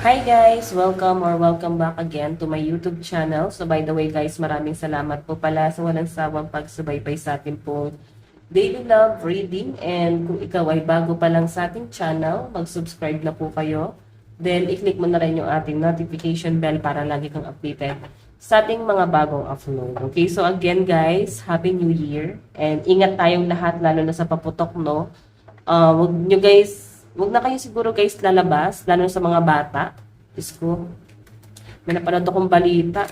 Hi guys! Welcome back again to my YouTube channel. So by the way guys, maraming salamat po pala sa walang sawang pagsubaybay sa atin pong Daily Love Reading. And kung ikaw ay bago pa lang sa ating channel, mag-subscribe na po kayo. Then i-click mo na rin yung ating notification bell para lagi kang updated sa ating mga bagong upload. Okay, so again guys, Happy New Year. And ingat tayong lahat, lalo na sa paputok, no? Huwag na kayo siguro guys lalabas, lalo sa mga bata. Diyos ko, may napanood akong balita.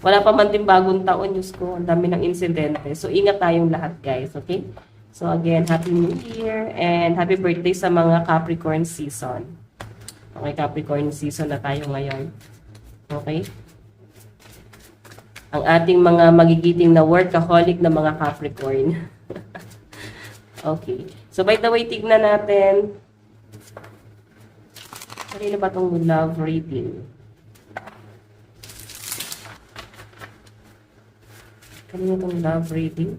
Wala pa man din bagong taon, Diyos ko. Ang dami ng insidente. So, ingat tayong lahat guys, okay? So, again, Happy New Year and happy birthday sa mga Capricorn season. Okay, Capricorn season na tayo ngayon. Okay? Ang ating mga magigiting na workaholic na mga Capricorn. Okay. So, by the way, tignan natin. Kanina ba itong love reading? Kanina itong love reading?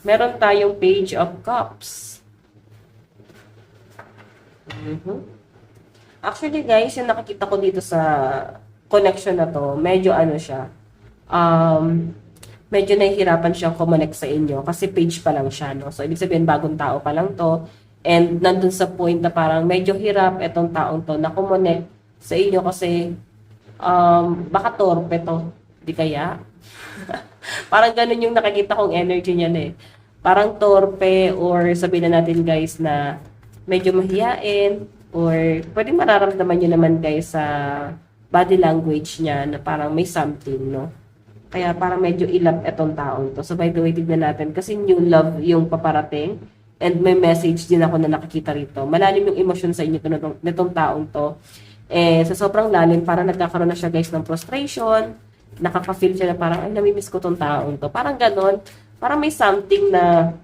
Meron tayong Page of Cups. Actually, guys, yung nakikita ko dito sa connection na to, medyo ano siya, medyo nahihirapan siyang kumonect sa inyo kasi page pa lang siya, no? So, ibig sabihin, bagong tao pa lang to. And nandun sa point na parang medyo hirap itong taong to na kumonect sa inyo kasi baka torpe to. Di kaya? Parang ganun yung nakikita kong energy niyan eh. Parang torpe or sabihin na natin guys na medyo mahiyain or pwedeng mararamdaman nyo naman guys sa body language niya na parang may something, no? Kaya parang medyo ilap etong taong to. So by the way, tignan natin. Kasi new love yung paparating. And may message din ako na nakikita rito. Malalim yung emosyon sa inyo nitong taong to. Eh, sa sobrang lalim, parang nagkakaroon na siya guys ng frustration. Nakaka-feel siya na parang, ay, namimiss ko tong taong to. Parang ganon. Parang may something na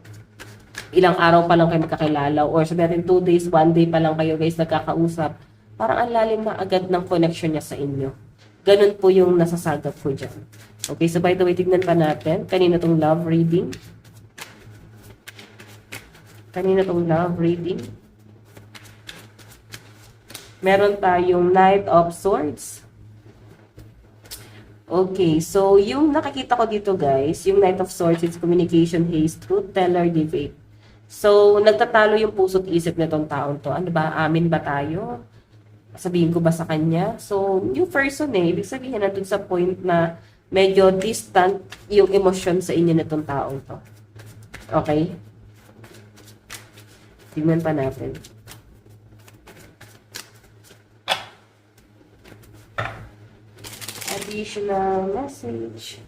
ilang araw pa lang kayo magkakilala. Or sabi natin 2 days, 1 day pa lang kayo guys nagkakausap. Parang ang lalim na agad ng connection niya sa inyo. Ganon po yung nasasagap ko dyan. Okay, so by the way, tignan pa natin. Kanina tong love reading. Meron tayong Knight of Swords. Okay, so yung nakikita ko dito guys, yung Knight of Swords, it's communication, haste, truth teller, debate. So, nagtatalo yung puso't isip nitong taon to. Ano ba, amin ba tayo? Sabihin ko ba sa kanya? So, new person eh. Ibig sabihin nandun sa point na medyo distant yung emosyon sa inyo nitong taong to. Okay? Tingnan pa natin. Additional message.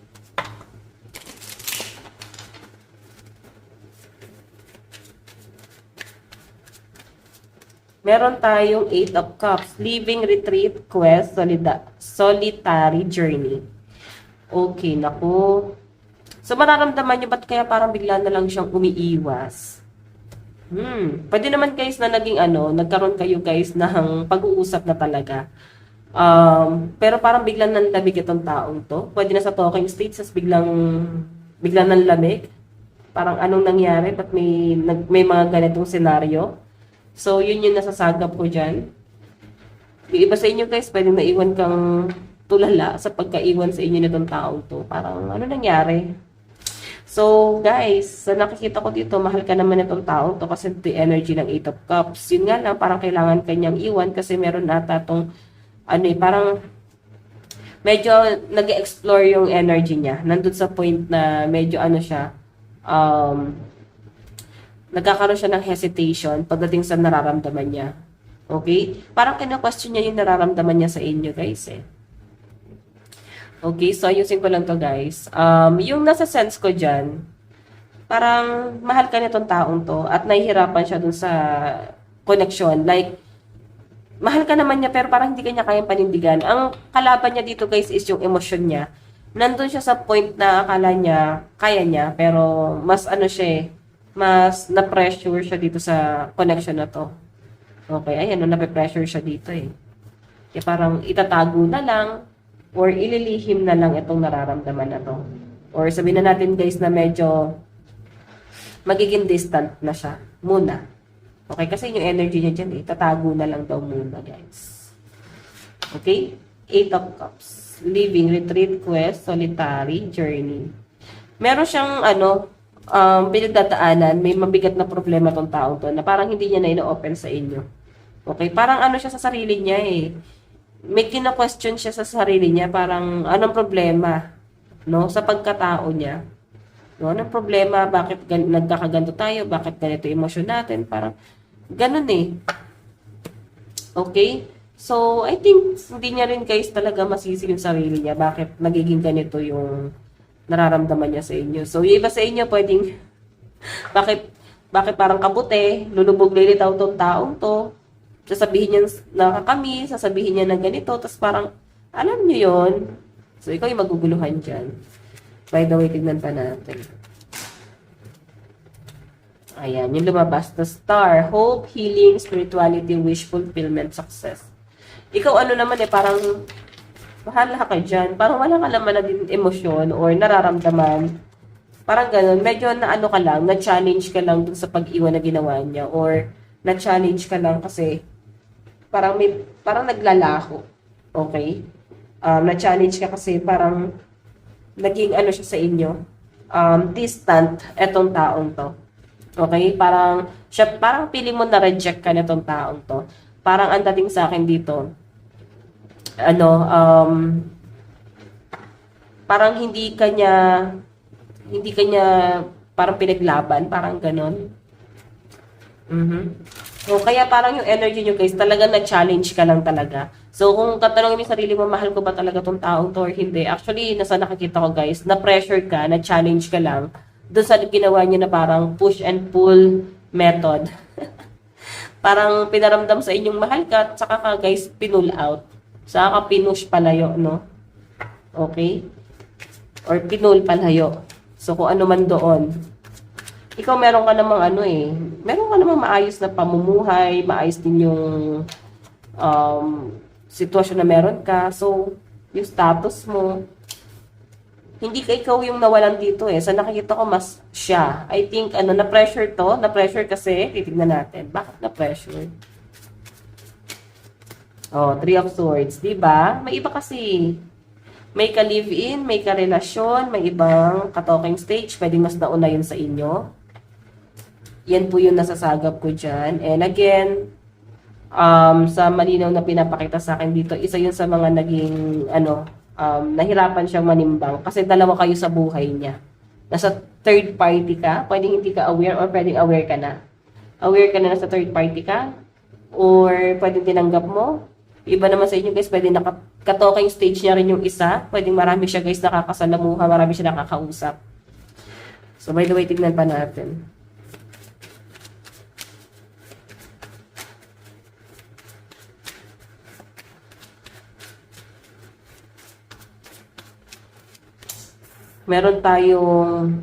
Meron tayong 8 of Cups. Living, retreat, quest, solitary journey. Okay, naku. So, mararamdaman nyo ba't kaya parang bigla na lang siyang umiiwas? Pwede naman guys na naging nagkaroon kayo guys ng pag-uusap na talaga. Pero parang biglang nanlamig itong taong to. Pwede na sa talking stage, biglang nanlamig. Parang anong nangyari? Ba't may mga ganitong senaryo? So, yun yung nasasagap ko dyan. Yung iba sa inyo guys, pwede maiwan kang tulala sa pagkaiwan sa inyo nitong taong to. Parang ano nangyari? So, guys, sa nakikita ko dito, mahal ka naman itong taong to kasi the energy ng 8 of Cups. Yun nga lang, parang kailangan kanyang iwan kasi meron ata itong, parang medyo nag-explore yung energy niya. Nandun sa point na medyo siya, nagkakaroon siya ng hesitation pagdating sa nararamdaman niya. Okay? Parang kina-question niya yung nararamdaman niya sa inyo, guys eh. Okay, so ayusin ko lang to guys. Yung nasa sense ko dyan, parang mahal ka nitong taong to at nahihirapan siya dun sa connection. Like, mahal ka naman niya pero parang hindi ka niya kayang panindigan. Ang kalaban niya dito guys is yung emosyon niya. Nandun siya sa point na akala niya, kaya niya, pero mas siya mas na-pressure siya dito sa connection na to. Okay, ayan, na-pressure siya dito eh. Kaya parang itatago na lang, or ililihim na lang itong nararamdaman na to. Or sabihin na natin guys na medyo magiging distant na siya muna. Okay? Kasi yung energy niya dyan, tatago na lang daw muna guys. Okay? 8 of Cups. Living, retreat, quest, solitary, journey. Meron siyang, pinagdadaanan, may mabigat na problema tong taong to, na parang hindi niya na ino-open sa inyo. Okay? Parang siya sa sarili niya eh. May kina-question siya sa sarili niya, parang anong problema, no? Sa pagkatao niya. No? Anong problema? Bakit nagkakaganto tayo? Bakit ganito emosyon natin? Parang, ganun eh. Okay? So, I think, hindi niya rin guys talaga masisi yung sarili niya. Bakit nagiging ganito yung nararamdaman niya sa inyo. So, yung iba sa inyo pwedeng, bakit parang kaputi, lulubog lilitaw tong taong to, sasabihin niya nakakami, sasabihin niya na ganito, tapos parang, alam niyo yon. So, ikaw yung maguguluhan dyan. By the way, tignan pa natin. Ayan, yung lumabas. The Star, Hope, Healing, Spirituality, Wish, Fulfillment, Success. Ikaw naman parang, bahala ka dyan. Parang wala ka naman na din emosyon or nararamdaman. Parang ganun. Medyo ka lang, na-challenge ka lang dun sa pag-iwan na ginawa niya. Or, na-challenge ka lang kasi parang naglalako. Okay? Na-challenge ka kasi parang naging siya sa inyo. Distant etong taong to. Okay? Parang feeling mo na-reject ka nitong taong to. Parang ang dating sa akin dito, parang hindi kanya parang pinaglaban, parang ganon. So, kaya parang yung energy nyo guys, talaga na-challenge ka lang talaga. So, kung tatanungin mo yung sarili mo, mahal ko ba talaga tong taong to or hindi? Actually, nasa nakikita ko guys, na-pressure ka, na-challenge ka lang doon sa ginawa niya na parang push and pull method. Parang pinaramdam sa inyong mahal ka, at saka ka guys, pinull out. Saka ka pinush palayo, no? Okay? Or pinull palayo. So, kung ano man doon. Ikaw meron ka namang meron ka namang maayos na pamumuhay, maayos din yung sitwasyon na meron ka. So, yung status mo, hindi ka ikaw yung nawalan dito eh. Sa nakikita ko, mas siya. I think, na-pressure to. Na-pressure kasi, titignan natin. Bakit na-pressure? Oh, 3 of Swords. Diba? May iba kasi. May ka-live-in, may ka-relasyon, may ibang ka-talking stage. Pwedeng mas nauna yun sa inyo. Yan po yung nasasagap ko dyan. And again, sa malinaw na pinapakita sa akin dito, isa yun sa mga naging, nahirapan siyang manimbang. Kasi dalawa kayo sa buhay niya. Nasa third party ka, pwedeng hindi ka aware or pwedeng aware ka na. Aware ka na nasa third party ka, or pwedeng tinanggap mo. Iba naman sa inyo guys, pwedeng ka-talking stage niya rin yung isa. Pwedeng marami siya guys nakakasalamuha, marami siya nakakausap. So by the way, tignan pa natin. Meron tayong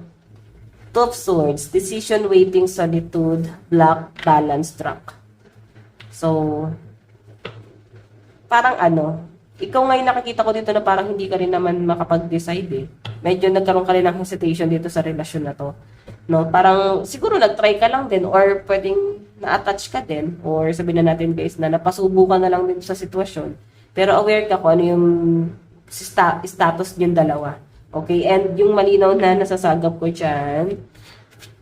2 of Swords, Decision, Waiting, Solitude, Black, Balance, Track. So, parang ikaw ngayon nakikita ko dito na parang hindi ka rin naman makapag-decide eh. Medyo nagkaroon ka rin ng hesitation dito sa relasyon na to. No? Parang siguro nag-try ka lang din or pwedeng na-attach ka din or sabihin na natin guys na napasubo ka na lang din sa sitwasyon. Pero aware ka kung ano yung status yung dalawa. Okay? And yung malinaw na nasasagap ko dyan,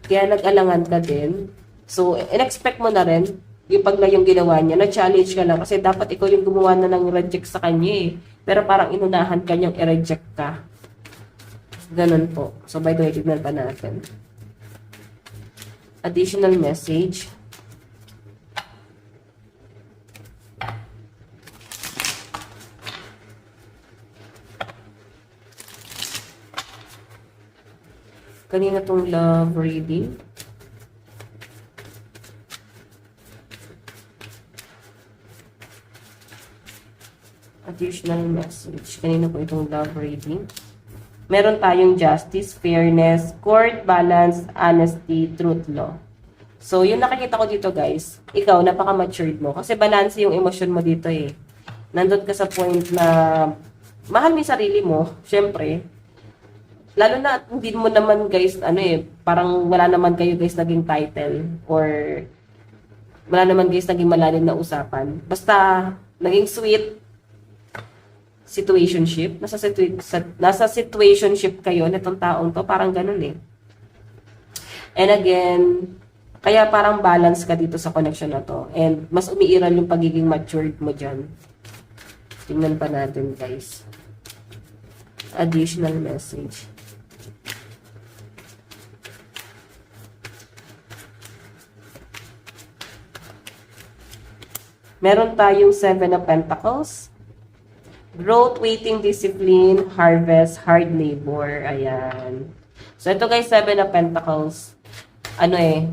kaya nag-alangan ka din. So, in-expect mo na rin yung pagla yung ginawa niya, na-challenge ka lang kasi dapat ikaw yung gumawa na ng reject sa kanya eh. Pero parang inunahan ka niyang i-reject ka. Ganun po. So, by the way, tignan pa natin. Additional message. Kanina tong love reading. Additional message. Kanina po itong love reading. Meron tayong justice, fairness, court, balance, honesty, truth, law. So, yung nakikita ko dito guys, ikaw, napaka-matured mo. Kasi balance yung emosyon mo dito eh. Nandun ka sa point na mahal mo yung sarili mo, syempre. lalo na hindi mo naman guys, ano eh, parang wala naman kayo guys naging title or wala naman guys naging malalim na usapan. Basta, naging sweet situationship. Nasa situationship kayo nitong taong to. Parang ganun eh. And again, kaya parang balance ka dito sa connection na to. And mas umiiral yung pagiging matured mo dyan. Tingnan pa natin guys. Additional message. Meron tayong 7 of Pentacles. Growth, waiting, discipline, harvest, hard labor. Ayan. So, ito guys, 7 of Pentacles. Ano eh,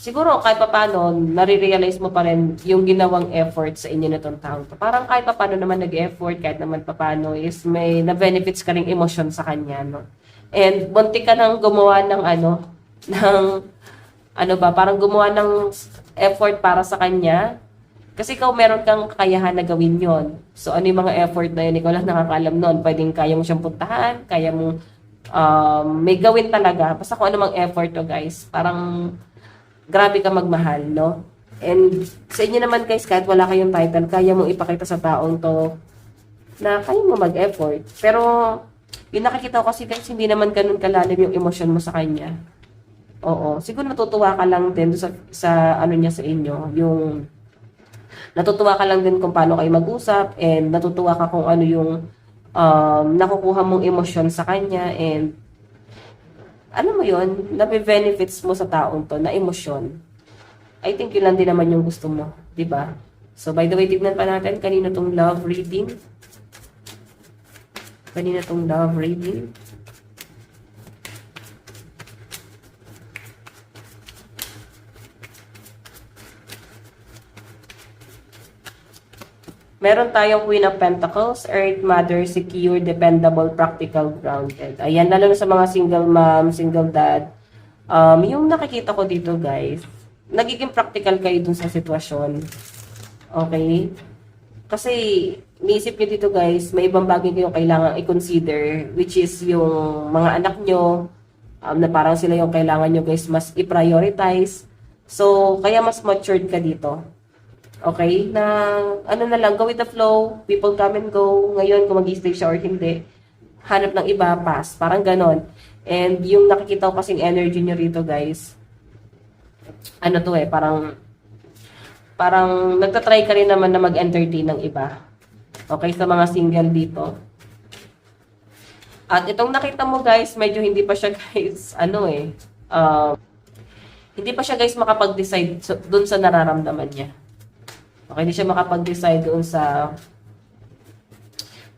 siguro kahit paano, nare-realize mo pa rin yung ginawang effort sa inyo na itong taong to. Parang kahit paano naman nag-effort, kahit naman paano is may na-benefits ka ring emosyon sa kanya, no? And bunti ka nang gumawa ng parang gumawa ng effort para sa kanya. Kasi ikaw meron kang kakayahan na gawin yon. So ano yung mga effort na yun? Ikaw lang nakakaalam nun. Pwedeng kaya mo siyang puntahan, kaya mo may gawin talaga. Basta kung ano mang effort to guys. Parang grabe ka magmahal, no? And sa inyo naman guys, kahit wala kayong title, kaya mong ipakita sa taong to na kaya mo mag-effort. Pero yung nakikita ko kasi guys, hindi naman ganun kalalim yung emosyon mo sa kanya. Oo. Siguro natutuwa ka lang din sa ano niya sa inyo. Yung natutuwa ka lang din kung paano kayo mag-usap and natutuwa ka kung ano yung nakukuha mong emosyon sa kanya and ano mo yun, nabe-benefits mo sa taong to na emosyon. I think yun lang din naman yung gusto mo, di ba? So by the way, tignan pa natin kanina tong love reading. Kanina tong love reading. Meron tayong Queen of Pentacles, Earth Mother, secure, dependable, practical, grounded. Ayan, lalo na sa mga single mom, single dad. Yung nakikita ko dito, guys, nagiging practical kayo dun sa sitwasyon. Okay? Kasi, niisip nyo dito, guys, may ibang bagay kayong kailangan i-consider, which is yung mga anak nyo, na parang sila yung kailangan nyo, guys, mas i-prioritize. So, kaya mas matured ka dito. Okay? Na, ano na lang, go with the flow, people come and go, ngayon kung mag-stay siya or hindi, hanap ng iba, pass, parang ganon. And yung nakikita ko kasing energy nyo rito, guys, ano to eh, parang nagtatry ka rin naman na mag-entertain ng iba. Okay, sa mga single dito. At itong nakita mo, guys, medyo hindi pa siya, guys, hindi pa siya, guys, makapag-decide dun sa nararamdaman niya. Okay, hindi siya makapag-decide doon sa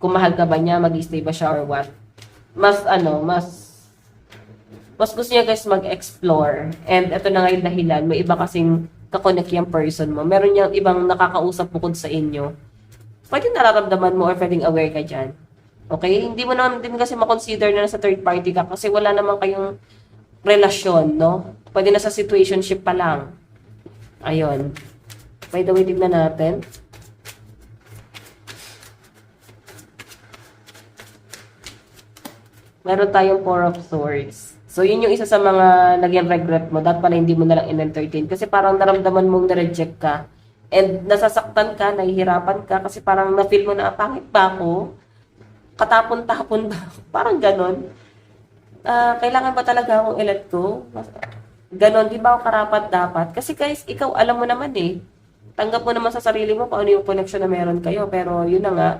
kung mahal ka ba niya, mag-stay ba siya or what. Mas gusto niya guys mag-explore. And ito na nga yung dahilan, may iba kasing kakonek yung person mo. Meron niyang ibang nakakausap bukod sa inyo. Pwede nararamdaman mo or pwedeng aware ka dyan. Okay? Hindi mo naman din kasi makonsider na nasa third party ka kasi wala naman kayong relasyon, no? Pwede na sa situationship pa lang. Ayun. By the way, tignan natin. Meron tayong Four of Swords. So, yun yung isa sa mga naging regret mo. Dapat pala hindi mo nalang in-entertain. Kasi parang naramdaman mong na-reject ka. And nasasaktan ka, nahihirapan ka. Kasi parang na-feel mo na, pangit ba ako? Katapon-tapon ba ako? Parang ganon. Kailangan ba talaga akong i-let go? Ganon, di ba ako karapat dapat? Kasi guys, ikaw alam mo naman eh. Tanggap mo naman sa sarili mo kung ano yung connection na meron kayo. Pero yun na nga,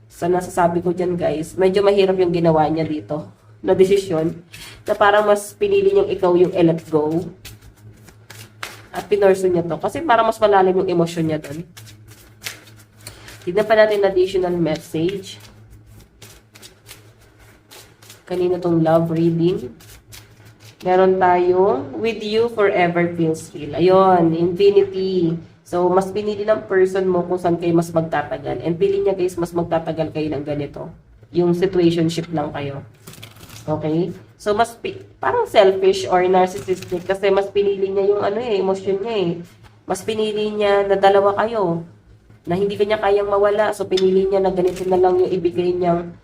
sa nasasabi ko dyan guys, medyo mahirap yung ginawa niya dito na desisyon. Na parang mas pinili niyang ikaw yung let go. At pinorso niya to. Kasi parang mas malalim yung emosyon niya doon. Tignan pa natin additional message. Kanina tong love reading. Meron tayong with you forever feels real. Ayun, infinity. So, mas pinili ng person mo kung saan kayo mas magtatagal. And pili niya guys, mas magtatagal kayo ng ganito. Yung situationship lang kayo. Okay? So, mas parang selfish or narcissistic kasi mas pinili niya yung emosyon niya eh. Mas pinili niya na dalawa kayo. Na hindi kanya kayang mawala. So, pinili niya na ganito na lang yung ibigay niyang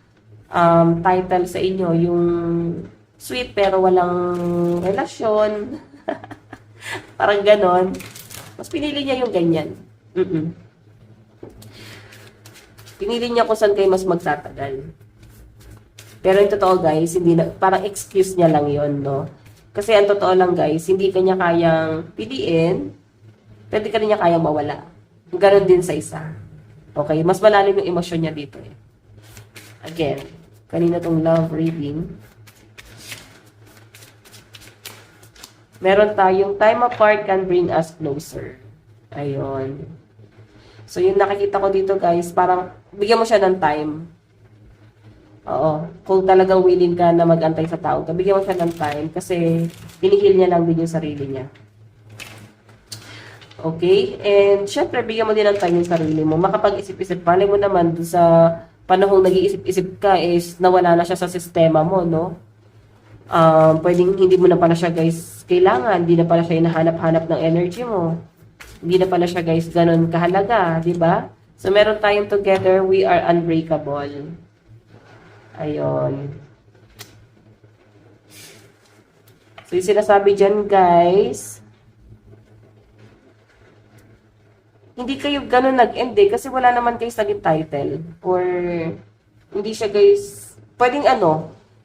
title sa inyo, yung sweet pero walang relasyon. Parang ganon. Mas pinili niya yung ganyan. Pinili niya kung saan kayo mas magtatagal. Pero yung totoo guys, hindi na, parang excuse niya lang yon, no? Kasi ang totoo lang guys, hindi kanya kayang piliin, pwede ka rin niya kayang mawala. Ganon din sa isa. Okay? Mas malalim yung emosyon niya dito eh. Again, kanina tong love reading. Meron tayong time apart can bring us closer. Ayun. So, yung nakikita ko dito guys, parang bigyan mo siya ng time. Oo. Kung talagang willing ka na mag-antay sa tao, bigyan mo siya ng time kasi pinihil niya lang din yung sarili niya. Okay? And syempre, bigyan mo din ng time yung sarili mo. Makapag-isip-isip. Malay mo naman, sa panahong nag-iisip-isip ka is nawala na siya sa sistema mo, no? Pwedeng hindi mo na pala siya guys kailangan, hindi na pala siya hinahanap-hanap ng energy mo. Hindi na pala siya guys ganun kahalaga, di ba? So meron tayong together, we are unbreakable. Ayun. So yung sinasabi dyan guys, hindi kayo ganun nag-end eh, kasi wala naman guys naging title. Or hindi siya guys, pwedeng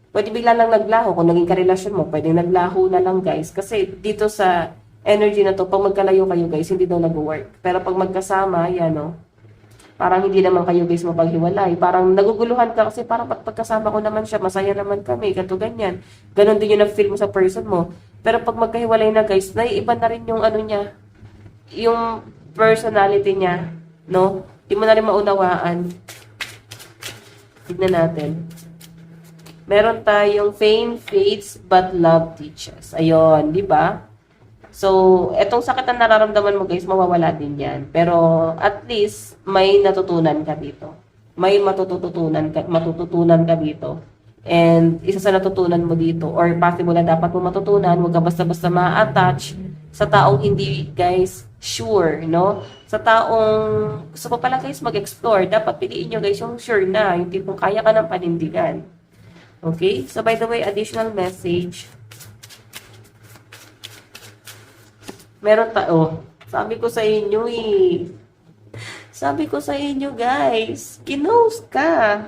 pwede bigla lang naglaho. Kung naging karelasyon mo, pwedeng naglaho na lang guys. Kasi dito sa energy na to, pag magkalayo kayo guys, hindi daw nag-work. Pero pag magkasama, yan parang hindi naman kayo guys mapaghiwalay. Parang naguguluhan ka kasi parang pagkasama ko naman siya, masaya naman kami, ganto ganyan. Ganon din yung na-feel mo sa person mo. Pero pag magkahiwalay na guys, naiiba na rin yung niya, yung personality niya, no? Hindi mo na rin maunawaan. Tignan natin. Meron tayong fame fades but love teaches. Ayun, di ba? So, etong sakit na nararamdaman mo guys, mawawala din yan. Pero at least may natutunan ka dito. May matututunan ka dito. And isa sa natutunan mo dito or possible na dapat mo matutunan, huwag ka basta-basta ma-attach sa taong hindi guys sure, no? Sa taong gusto pa pala guys mag-explore, dapat piliin nyo guys yung sure na, yung tipong kaya ka ng panindigan. Okay? So, by the way, additional message. Meron sabi ko sa inyo Sabi ko sa inyo, guys, kinose ka.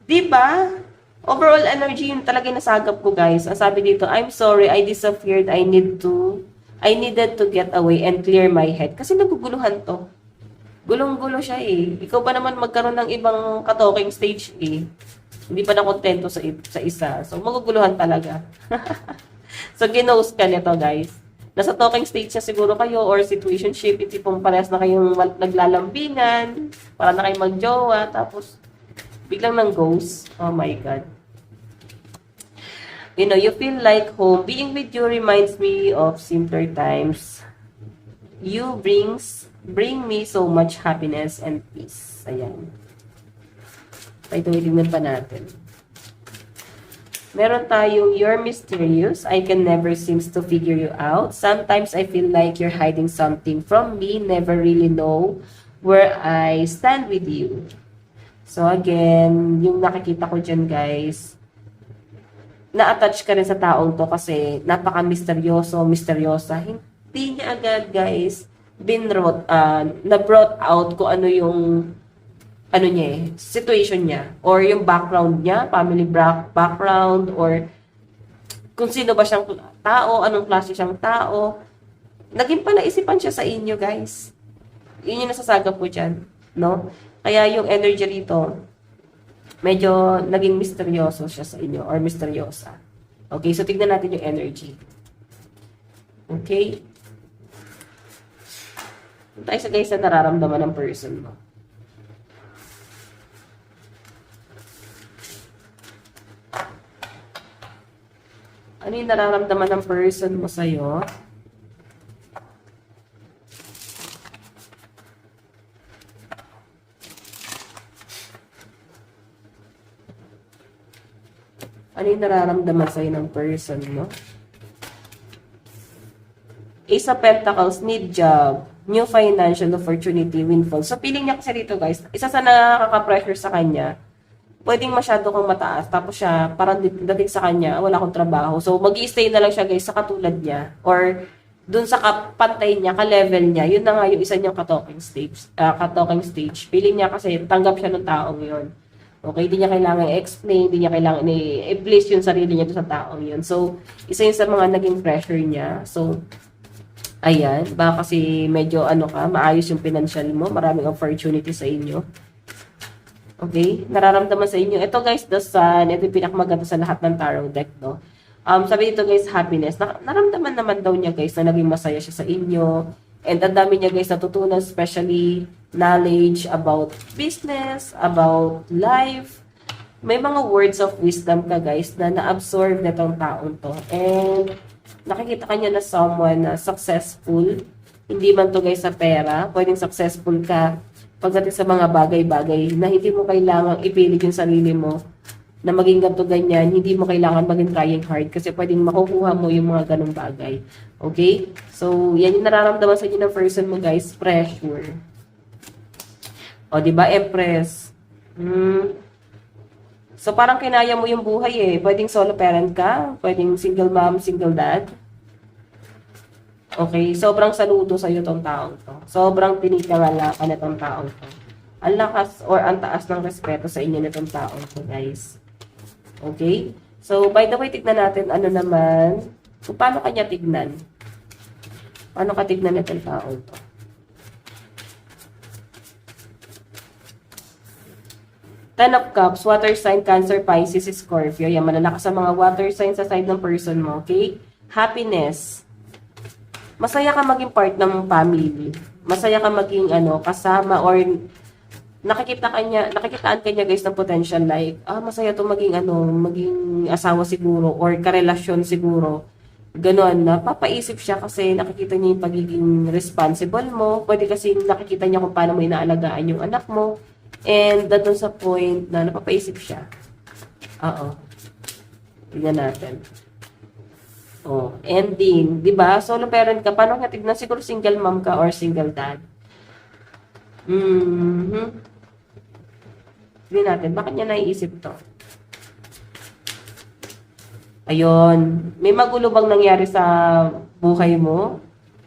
Diba? Overall energy yung talaga nasagap ko, guys. Ang sabi dito, I'm sorry, I disappeared. I needed to get away and clear my head. Kasi naguguluhan to. Gulong-gulo siya eh. Ikaw ba naman magkaroon ng ibang ka-talking stage eh. Hindi pa na kontento sa isa. So, maguguluhan talaga. So, ginose ka nito guys. Nasa talking stage siya siguro kayo or situationship. Hindi pong parehas na kayong naglalambingan. Para na kayong magjowa. Tapos, biglang nang ghost. Oh my God. You know, you feel like home. Being with you reminds me of simpler times. You bring me so much happiness and peace. Ayan. Ito, tingnan pa natin. Meron tayong, you're mysterious. I can never seems to figure you out. Sometimes I feel like you're hiding something from me. Never really know where I stand with you. So again, yung nakikita ko dyan guys, na-attach ka rin sa taong to kasi napaka-misteryoso, misteryosa. Hindi niya agad guys, na-brought out kung ano yung situation niya, or yung background niya, family background, or kung sino ba siyang tao, anong klase siyang tao. Naging palaisipan siya sa inyo, guys. Yun yung nasasagap ko dyan, no? Kaya yung energy rito, medyo naging misteryoso siya sa inyo, or misteryosa. Okay, so tignan natin yung energy. Okay? Tayo sa guys na nararamdaman ng person mo. Ano yung nararamdaman ng person mo sa'yo? Ano yung nararamdaman sa'yo ng person mo? Ace sa Pentacles, need job, new financial opportunity, windfall. So, feeling niya kasi dito guys, isa sa nakaka-pressure sa kanya, pwedeng masyado kang mataas. Tapos siya, parang dating sa kanya, wala akong trabaho. So, mag-i-stay na lang siya guys sa katulad niya. Or, dun sa kapantay niya, ka-level niya. Yun na nga yung isa niyang ka-talking stage. Feeling niya kasi tanggap siya ng taong yun. Okay, hindi niya kailangan i-explain, hindi niya kailangan i-please yung sarili niya sa taong yun. So, isa yun sa mga naging pressure niya. So, ayan, baka kasi medyo maayos yung financial mo, maraming opportunity sa inyo. Okay, nararamdaman sa inyo. Ito guys, the sun, ito yung pinakamaganda sa lahat ng tarot deck, no? Sabi dito guys, happiness. Naramdaman naman daw niya guys na naging masaya siya sa inyo. And ang dami niya guys natutunan, especially knowledge about business, about life. May mga words of wisdom ka guys na na-absorb nitong taong to. And nakikita ka niya na someone na successful. Hindi man to guys sa pera. Pwedeng successful ka pagdating sa mga bagay-bagay na hindi mo kailangang ipilit yung sarili mo na maging ganito ganyan, hindi mo kailangan maging trying hard kasi pwedeng makukuha mo yung mga ganong bagay. Okay? So, yan yung nararamdaman sa inyo ng person mo guys, pressure. O, diba, Empress? So, parang kinaya mo yung buhay eh. Pwedeng solo parent ka, pwedeng single mom, single dad. Okay? Sobrang saludo sa'yo tong taong to. Sobrang tinikangala ka na tong taong to. Ang lakas or ang taas ng respeto sa inyo na tong taong to, guys. Okay? So, by the way, tignan natin ano naman, kung paano kanya tignan. Paano ka tignan itong taong to? Ten of Cups, water sign, Cancer, Pisces, Scorpio. Yan, malalakas sa mga water sign sa side ng person mo. Okay? Happiness. Masaya ka maging part ng family. Masaya ka maging kasama or nakikitaan kanya guys ng potential like, masaya to maging maging asawa siguro or karelasyon siguro. Ganon, napapaisip siya kasi nakikita niya yung pagiging responsible mo. Pwede kasi nakikita niya kung paano mo inaalagaan yung anak mo. And doon sa point na napapaisip siya. Tingnan natin. Ending, 'di ba? Solo parent ka, paano ka tignan? Siguro single mom ka or single dad. Tignan natin, bakit niya naiisip to? Ayun, may magulo bang nangyari sa buhay mo?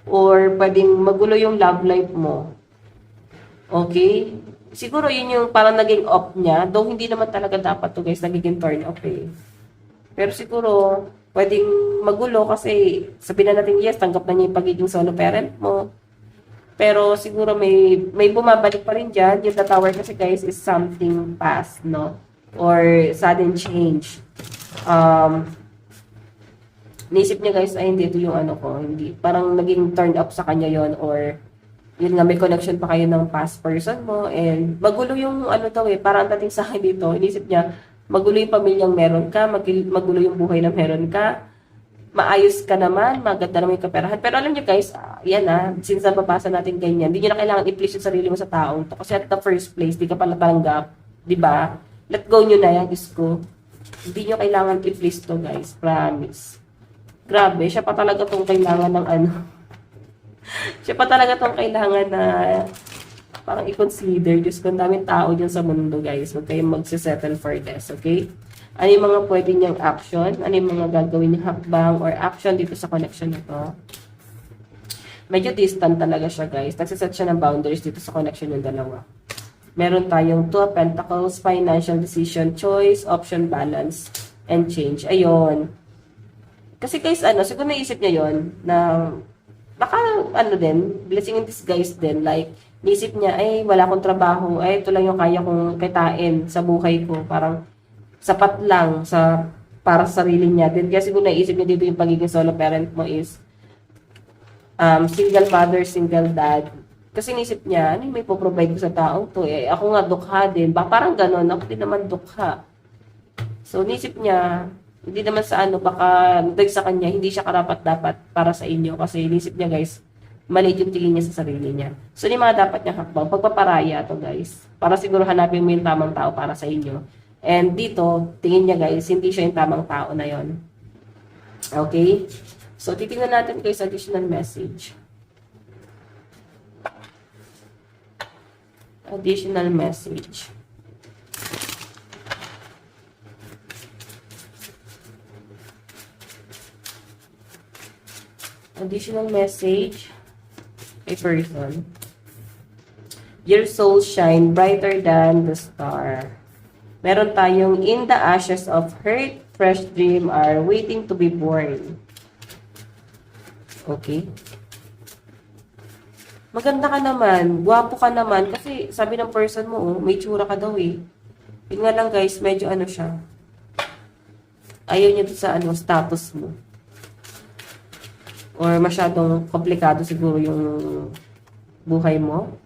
Or pwedeng magulo yung love life mo? Okay? Siguro yun yung parang naging off niya, though hindi naman talaga dapat to guys, nagiging turn off eh. Pero siguro, pwedeng magulo kasi sabihin na natin yes, tanggap na niya yung pagiging solo parent mo. Pero siguro may bumabalik pa rin dyan. Yung tower kasi guys is something past, no? Or sudden change. Naisip niya guys, ay hindi ito yung hindi. Parang naging turned up sa kanya yon or yun nga, may connection pa kayo ng past person mo. And magulo yung parang dating sa akin dito. Inisip niya, magulo yung pamilyang meron ka, magulo yung buhay na meron ka. Maayos ka naman, maganda naman yung kaperahan. Pero alam niyo guys, since nababasa natin ganyan, hindi niyo na kailangan i-please yung sarili mo sa taong to. Kasi at the first place, di ka pala tanggap. Diba? Let go nyo na yan, Diyos ko. Hindi niyo kailangan i-please to guys, promise. Grabe, siya pa talaga tong kailangan ng siya pa talaga tong kailangan na parang i-consider. Diyos ko, ang daming tao dyan sa mundo guys. Huwag kayong magsisettle for this, okay? Ano yung mga pwede niyang action? Ano yung mga gagawin niyang hakbang or action dito sa connection na to? Medyo distant talaga siya, guys. Nagsiset siya ng boundaries dito sa connection yung dalawa. Meron tayong 2 of Pentacles, financial decision, choice, option, balance, and change. Ayun. Kasi guys, siguro naisip niya yon na baka, blessing in disguise din. Like, naisip niya, ay, wala akong trabaho. Ay, ito lang yung kaya kong kitain sa buhay ko. Parang, sapat lang para sa sarili niya. Then kasi kung naisip niya dito yung pagiging solo parent mo is single mother, single dad. Kasi naisip niya, ano yung may po-provide ko sa taong to? Ako nga dukha din. Parang ganon, ako din naman dukha. So naisip niya, hindi naman sa baka sa kanya, hindi siya karapat-dapat para sa inyo. Kasi naisip niya guys, maliit yung tingin niya sa sarili niya. So yung mga dapat niya hakbang, pagpaparaya to guys. Para siguro hanapin mo yung tamang tao para sa inyo. And dito, tingin niya guys, hindi siya yung tamang tao na yon. Okay? So, titingnan natin guys, additional message. Additional message. Additional message. A person. Your soul shine brighter than the star. Meron tayong in the ashes of hurt, fresh dream are waiting to be born. Okay. Maganda ka naman, gwapo ka naman, kasi sabi ng person mo, oh, may tsura ka daw eh. Yun nga lang guys, medyo ano siya. Ayaw niya sa status mo. Or masyadong komplikado siguro yung buhay mo.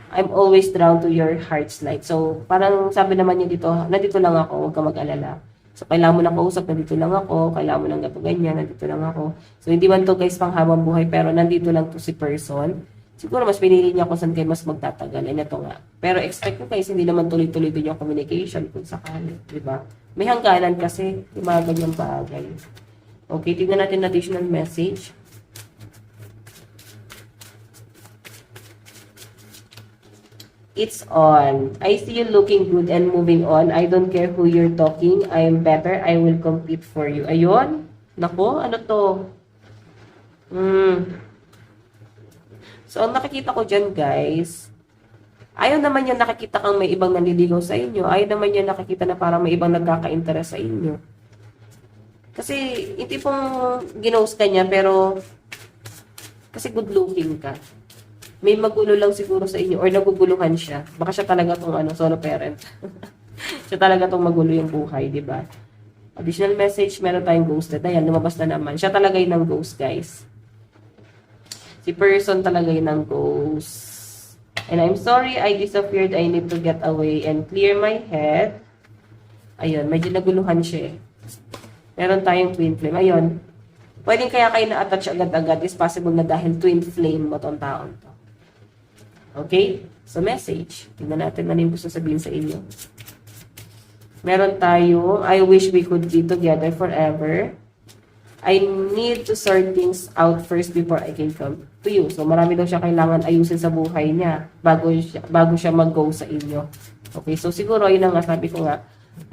I'm always drawn to your heart's light. So, parang sabi naman niya dito, nandito lang ako, huwag ka mag-alala. So, kailangan mo ng kausap, nandito lang ako. Kailangan mo ng gato ganyan, nandito lang ako. So, hindi man to guys pang habang buhay, pero nandito lang to si person. Siguro mas pinili niya kung saan kayo mas magtatagal. Ay, ito nga. Pero expect ko guys, hindi naman tuloy-tuloy din yung communication kung sakali. Diba? May hangganan kasi, yung mga ganyang bagay. Okay, tignan natin additional message. It's on. I see you looking good and moving on. I don't care who you're talking. I am better. I will compete for you. Ayun. Nako, ano to? So, ang nakikita ko dyan, guys, ayaw naman niya nakikita kang may ibang nanliligaw sa inyo. Ayaw naman niya nakikita na parang may ibang nagkaka-interest sa inyo. Kasi, hindi pong ginost ka niya, pero kasi good looking ka. May magulo lang siguro sa inyo or naguguluhan siya. Baka siya talaga tong solo parent. Siya talaga tong magulo yung buhay, di ba? Additional message, meron tayong ghosted. Ayan, lumabas na naman. Siya talaga yung ng ghost, guys. Si person talaga yung ng ghost. And I'm sorry, I disappeared. I need to get away and clear my head. Ayun, medyo naguluhan siya eh. Meron tayong twin flame. Ayun. Pwedeng kaya kayo na-attach agad-agad is possible na dahil twin flame mo tong taon to. Okay? So, message. Tingnan natin ano yung gusto sabihin sa inyo. Meron tayo, I wish we could be together forever. I need to sort things out first before I can come to you. So, marami daw siya kailangan ayusin sa buhay niya bago siya mag-go sa inyo. Okay? So, siguro, yun ang nga, sabi ko nga,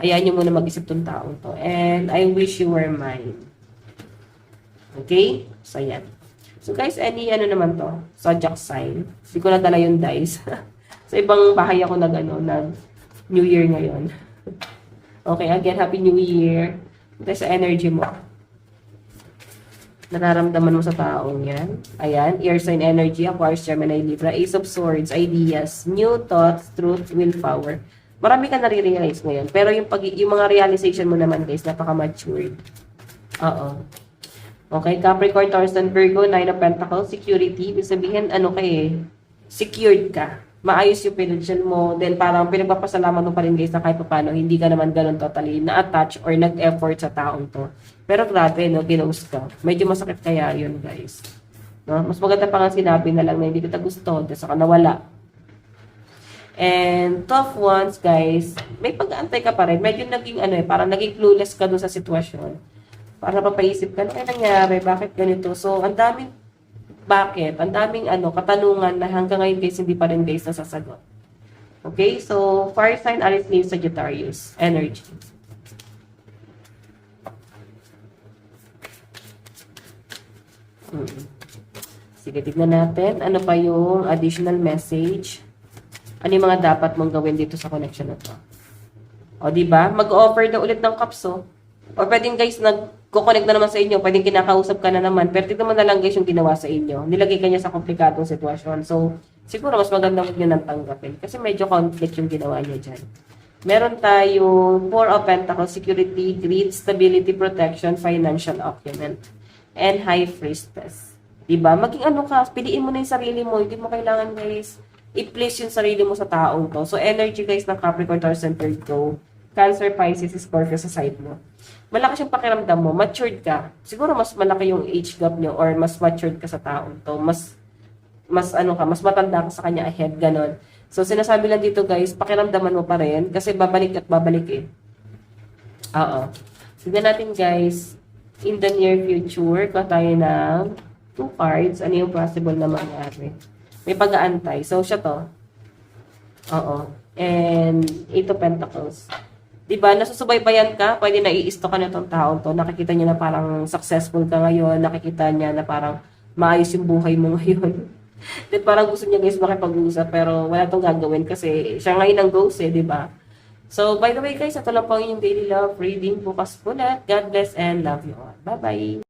hayaan niyo muna mag-isip tong taong to. And I wish you were mine. Okay? So, yan. So, guys, any naman to? Zodiac sign. Hindi ko nadala yung dice. Sa ibang bahay ako nag New Year ngayon. Okay, again, Happy New Year. Ito sa energy mo. Nararamdaman mo sa taong yan. Ayan, air sign energy, Aquarius, Gemini, Libra, Ace of Swords, ideas, new thoughts, truth, willpower. Marami ka nare-realize ngayon. Pero yung mga realization mo naman, guys, napaka-matured. Oo. Okay, Capricorn, Taurus, and Virgo, Nine of Pentacles, security. Ibig sabihin, secured ka. Maayos yung financial mo. Then, parang pinagpapasalamat mo pa rin guys na kahit paano, hindi ka naman ganun totally na-attach or nag-effort sa taong to. Pero grabe, no, ginost ka. Medyo masakit kaya yun, guys. No? Mas maganda pa nga sinabi na lang na hindi kita gusto, tapos saka nawala. And tough ones, guys, may pag-aantay ka pa rin. Medyo naging, parang naging clueless ka dun sa sitwasyon. Para mapaisip ka, ano nangyari? Bakit ganito? So, ang daming katanungan na hanggang ngayon guys, hindi pa rin guys nasasagot. Okay? So, fire sign, Aries, Leo, Sagittarius. Energy. Sige, tignan natin. Ano pa yung additional message? Ano yung mga dapat mong gawin dito sa connection na to? O, diba? Mag-offer na ulit ng cups, oh. Or pwedeng guys, nag-connect na naman sa inyo, pwedeng kinakausap ka na naman, pero tignan mo na lang guys yung ginawa sa inyo. Nilagay ka niya sa komplikadong sitwasyon. So, siguro mas maganda huwag nyo nang tanggapin. Kasi medyo conflict yung ginawa niya dyan. Meron tayong Four of Pentacles, security, greed, stability, protection, financial acumen, and High Priestess. Diba? Maging piliin mo na yung sarili mo. Hindi mo kailangan guys, i-place yung sarili mo sa taong to. So, energy guys ng Capricorn, Taurus, and Virgo, Cancer, Pisces, Scorpio sa side mo. Malaki siyang pakiramdam mo, matured ka. Siguro mas malaki yung age gap niyo or mas matured ka sa taong to. Mas matanda ka sa kanya ahead, ganon. So, sinasabi lang dito guys, pakiramdaman mo pa rin kasi babalik at babalik eh. Oo. Tignan natin guys, In the near future, ka tayo ng 2 cards. Ano yung possible na mangyari? May pag-aantay. So, siya to. Oo. And 8 of Pentacles. Diba, nasusubaybayan ka, pwede na i-isto ka na itong taong to. Nakikita niya na parang successful ka ngayon. Nakikita niya na parang maayos yung buhay mo ngayon. Then parang gusto niya guys makipag-usap pero wala tong gagawin kasi siya ngayon ang ghost eh, di ba? So, by the way guys, ito lang po ang inyong daily love reading bukas po lahat. God bless and love you all. Bye-bye!